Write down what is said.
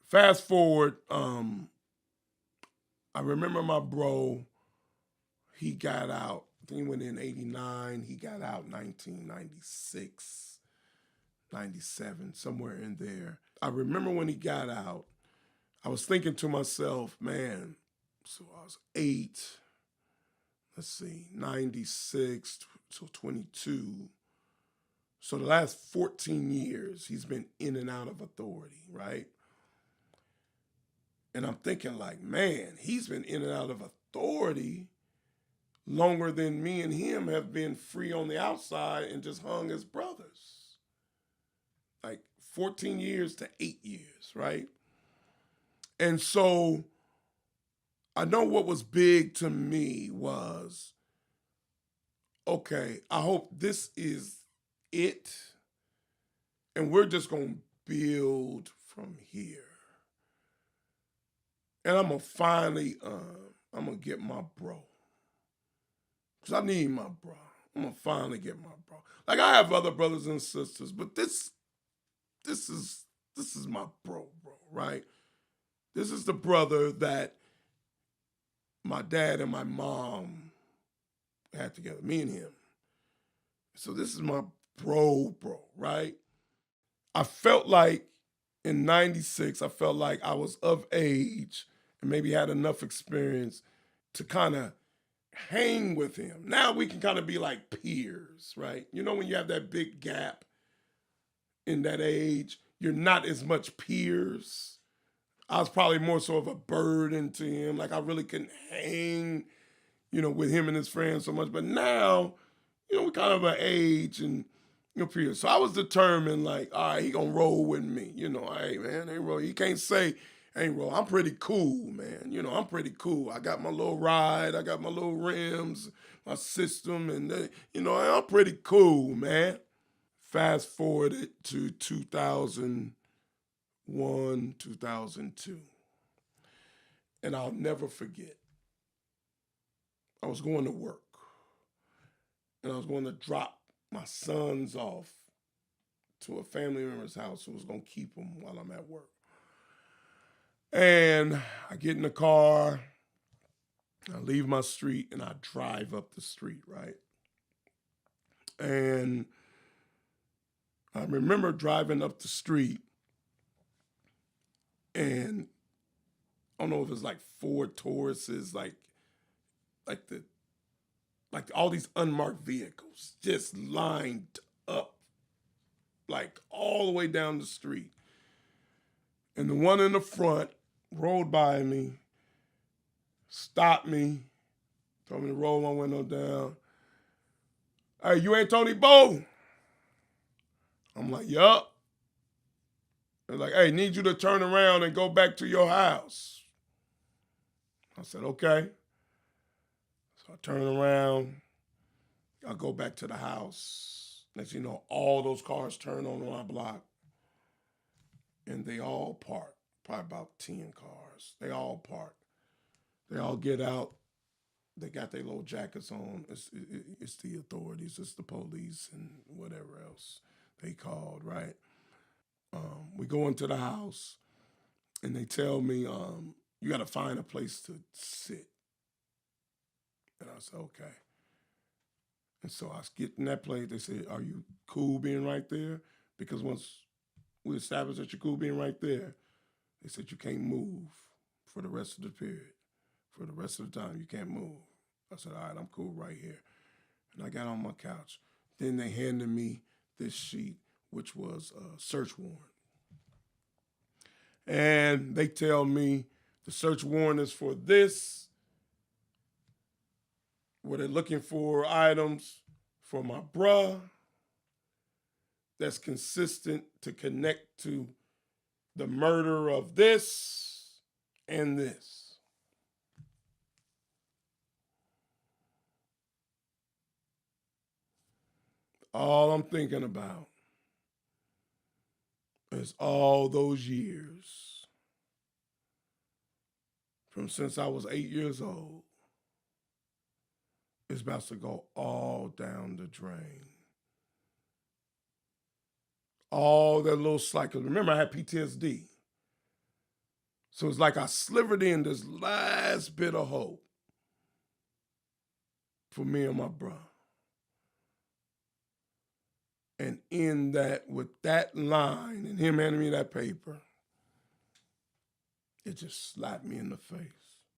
Fast forward, I remember my bro, he got out. I think he went in 89. He got out 1996, 97, somewhere in there. I remember when he got out, I was thinking to myself, man, so I was 8, let's see, 96, so 22. So the last 14 years, he's been in and out of authority, right? And I'm thinking, like, man, he's been in and out of authority longer than me and him have been free on the outside and just hung as brothers. Like 14 years to 8 years, right? And so I know what was big to me was, okay, I hope this is it. And we're just going to build from here. And I'm going to finally, I'm going to get my bro. Because I need my bro. I'm going to finally get my bro. Like, I have other brothers and sisters, but this is my bro, right? This is the brother that my dad and my mom had together, me and him. So this is my bro, right? I felt like in 96, I felt like I was of age and maybe had enough experience to kind of hang with him. Now we can kind of be like peers, right? You know, when you have that big gap in that age, you're not as much peers. I was probably more so of a burden to him. Like I really couldn't hang, with him and his friends so much. But now, we kind of an age and peers. So I was determined, like, all right, he gonna roll with me. Hey man, hey roll. He can't say, hey roll. I'm pretty cool, man. I'm pretty cool. I got my little ride. I got my little rims, my system, and I'm pretty cool, man. Fast forwarded to 2001, 2002. And I'll never forget. I was going to work and I was going to drop my sons off to a family member's house who was going to keep them while I'm at work. And I get in the car, I leave my street, and I drive up the street, right? And I remember driving up the street, and I don't know if it's like Ford Tauruses, like the like all these unmarked vehicles just lined up, like all the way down the street. And the one in the front rolled by me, stopped me, told me to roll my window down. Hey, you ain't Tony Bo? I'm like, yup. They're like, hey, need you to turn around and go back to your house. I said, okay. So I turn around, I go back to the house. Next thing you know, all those cars turn on my block. And they all park. Probably about 10 cars. They all park. They all get out. They got their little jackets on. It's the authorities, it's the police, and whatever else they called, right? We go into the house, and they tell me, you got to find a place to sit. And I said, okay. And so I get in that place. They said, are you cool being right there? Because once we established that you're cool being right there, they said you can't move for the rest of the period. For the rest of the time, you can't move. I said, all right, I'm cool right here. And I got on my couch. Then they handed me this sheet, which was a search warrant. And they tell me the search warrant is for this, where they're looking for items for my bruh that's consistent to connect to the murder of this and this. All I'm thinking about is all those years from since I was 8 years old is about to go all down the drain. All that little cycle. Remember, I had PTSD. So it's like I slivered in this last bit of hope for me and my brother. And in that, with that line and him handing me that paper, it just slapped me in the face.